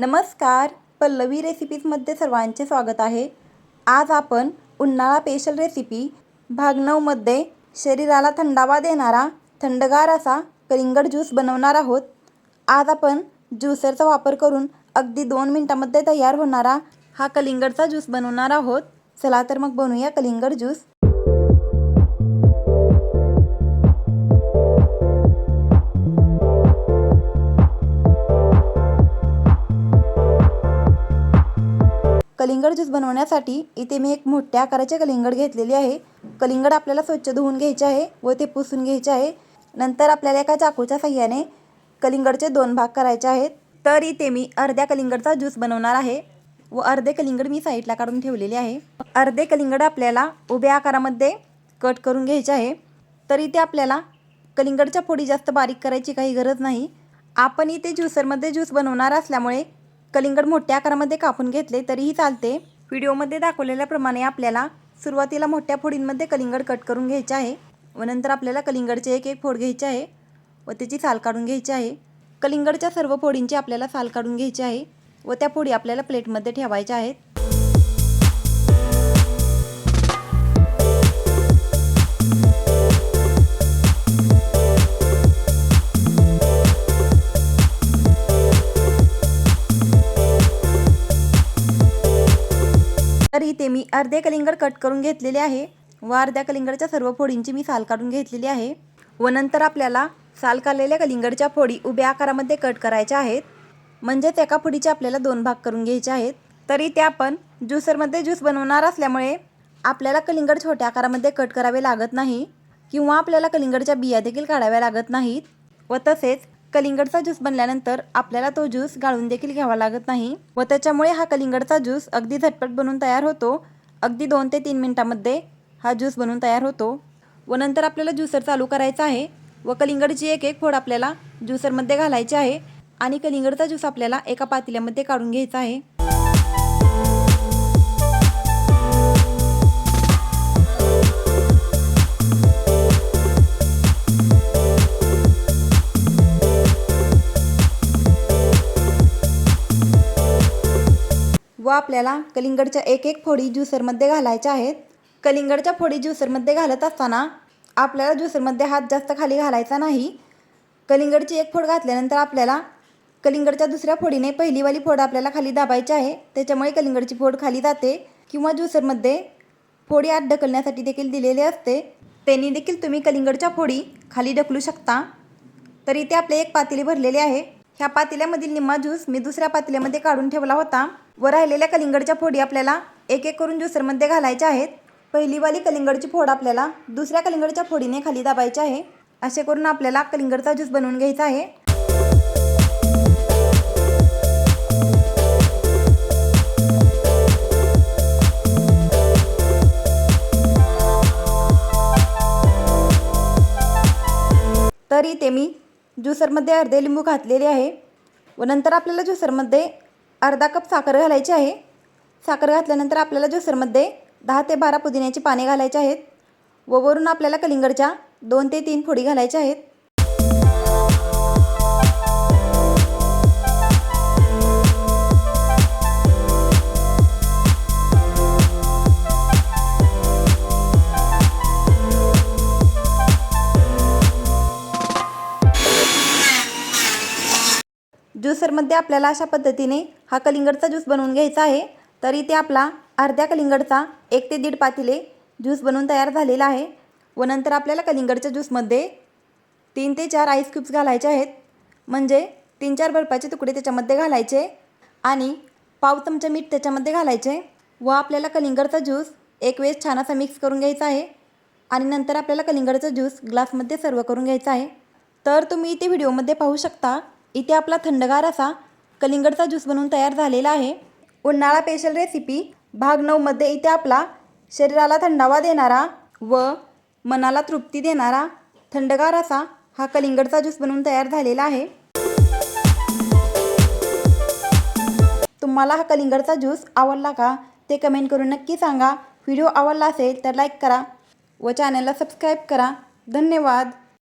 नमस्कार, पल्लवी रेसिपीजमध्ये सर्वांचे स्वागत आहे। आज आपण उन्हाळा स्पेशल रेसिपी भाग 9 मध्ये शरीराला थंडावा देणारा थंडगार असा कलिंगड ज्यूस बनवणार आहोत। आज आपण ज्यूसरचा वापर करून अगदी 2 मिनिटांमध्ये तयार होणारा हा कलिंगडचा ज्यूस बनवणार आहोत। चला तर मग बनवूया कलिंगड ज्यूस। कलिंगड ज्यूस बनवण्यासाठी इथे मी एक मोठ्या आकाराचे कलिंगड घेतलेले आहे। कलिंगड आपल्याला स्वच्छ धुवून घ्यायचे आहे व ते पुसून घ्यायचे आहे। नंतर आपल्याला एका चाकूच्या सहाय्याने कलिंगडचे 2 भाग करायचे आहेत। तर इथे मी अर्ध्या कलिंगडचा ज्यूस बनवणार आहे व अर्धे कलिंगड मी साईडला काढून ठेवलेले आहे। अर्धे कलिंगड आपल्याला उभ्या आकारामध्ये कट करून घ्यायचे आहे। तर इथे आपल्याला कलिंगडच्या फोडी जास्त बारीक करायची काही गरज नाही। आपण इथे ज्यूसरमध्ये ज्यूस बनवणार असल्यामुळे कलिंगड मोठ्या आकारामध्ये कापून घेतले तरीही चालते। व्हिडिओमध्ये दाखवलेल्याप्रमाणे आपल्याला सुरुवातीला मोठ्या फोडींमध्ये कलिंगड कट करून घ्यायचे आहे व नंतर आपल्याला कलिंगडचे एक एक फोड घ्यायचे आहे व त्याची साल काढून घ्यायची आहे। कलिंगडच्या सर्व फोडींची आपल्याला साल काढून घ्यायची आहे व त्या फोडी आपल्याला प्लेटमध्ये ठेवायच्या आहेत। तर इथे मी अर्धे कलिंगड कट करून घेतलेले आहे व अर्ध्या कलिंगडच्या सर्व फोडींची मी साल काढून घेतलेली आहे व नंतर आपल्याला साल काढलेल्या कलिंगडच्या फोडी उभ्या आकारामध्ये कट करायच्या आहेत। म्हणजेच एका फोडीचे आपल्याला 2 भाग करून घ्यायचे आहेत। तर इथे आपण ज्यूसरमध्ये ज्यूस बनवणार असल्यामुळे आपल्याला कलिंगड छोट्या आकारामध्ये कट करावे लागत नाही किंवा आपल्याला कलिंगडच्या बिया देखील काढाव्या लागत नाहीत व तसेच कलिंगडचा ज्यूस बनल्यानंतर आपल्याला तो ज्यूस गाळून देखील घ्यावा लागत नाही व त्याच्यामुळे हा कलिंगडचा ज्यूस अगदी झटपट बनून तयार होतो। अगदी 2 ते 3 मिनिटांमध्ये हा ज्यूस बनून तयार होतो व नंतर आपल्याला ज्यूसर चालू करायचा आहे व कलिंगडची एक एक फोड आपल्याला ज्यूसरमध्ये घालायची आहे आणि कलिंगडचा ज्यूस आपल्याला एका पातेल्यामध्ये काढून घ्यायचा आहे। व आपल्याला कलिंगडच्या एक एक फोडी ज्यूसरमध्ये घालायच्या आहेत। कलिंगडच्या फोडी ज्यूसरमध्ये घालत असताना आपल्याला ज्यूसरमध्ये हात जास्त खाली घालायचा नाही। कलिंगडची एक फोड घातल्यानंतर आपल्याला कलिंगडच्या दुसऱ्या फोडीने पहिलीवाली फोड आपल्याला खाली दाबायची आहे, त्याच्यामुळे कलिंगडची फोड खाली जाते किंवा ज्यूसरमध्ये फोडी आत ढकलण्यासाठी देखील दिलेले असते, त्यांनी देखील तुम्ही कलिंगडच्या फोडी खाली ढकलू शकता। तर इथे आपले एक पातेले भरलेले आहे। ह्या पातेल्यामधील निम्मा ज्यूस मी दुसऱ्या पातेल्यामध्ये काढून ठेवला होता व राहिलेल्या कलिंगडच्या फोडी आपल्याला एक एक करून ज्यूसरमध्ये घालायच्या आहेत। पहिलीवाली कलिंगडची फोड आपल्याला दुसऱ्या कलिंगडच्या फोडीने खाली दाबायची आहे। असे करून आपल्याला कलिंगडचा ज्यूस बनवून घ्यायचा आहे। तर इथे मी ज्यूसरमध्ये अर्धे लिंबू घातलेले आहे व नंतर आपल्याला ज्यूसरमध्ये अर्धा कप साखर घालायची आहे। साखर घातल्यानंतर आपल्याला ज्यूसरमध्ये 10 ते 12 पुदिन्याची पाने घालायची आहेत व वरून आपल्याला कलिंगडच्या 2 ते 3 फोडी घालायच्या आहेत। ज्यूसरमध्ये आपल्याला अशा पद्धतीने हा कलिंगडचा ज्यूस बनवून घ्यायचा आहे। तर इथे आपला अर्ध्या कलिंगडचा 1 ते 1.5 पातेले ज्यूस बनवून तयार झालेला आहे व नंतर आपल्याला कलिंगडच्या ज्यूसमध्ये 3 ते 4 आईस क्यूब्स घालायचे आहेत, म्हणजे 3-4 बर्फाचे तुकडे त्याच्यामध्ये घालायचे आणि पाव चमचा मीठ त्याच्यामध्ये घालायचे व आपल्याला कलिंगडचा ज्यूस एक वेळेस छान असा मिक्स करून घ्यायचा आहे आणि नंतर आपल्याला कलिंगडचा ज्यूस ग्लासमध्ये सर्व करून घ्यायचा आहे। तर तुम्ही इथे व्हिडिओमध्ये पाहू शकता, इथे आपला थंडगार असा कलिंगडचा ज्यूस बनवून तयार झालेला आहे। उन्हाळा स्पेशल रेसिपी भाग 9 मध्ये इथे आपला शरीराला थंडावा देणारा व मनाला तृप्ती देणारा थंडगार असा हा कलिंगडचा ज्यूस बनवून तयार झालेला आहे। तुम्हाला हा कलिंगडचा ज्यूस आवडला का ते कमेंट करून नक्की सांगा। व्हिडिओ आवडला असेल तर लाईक करा व चॅनलला सबस्क्राईब करा। धन्यवाद।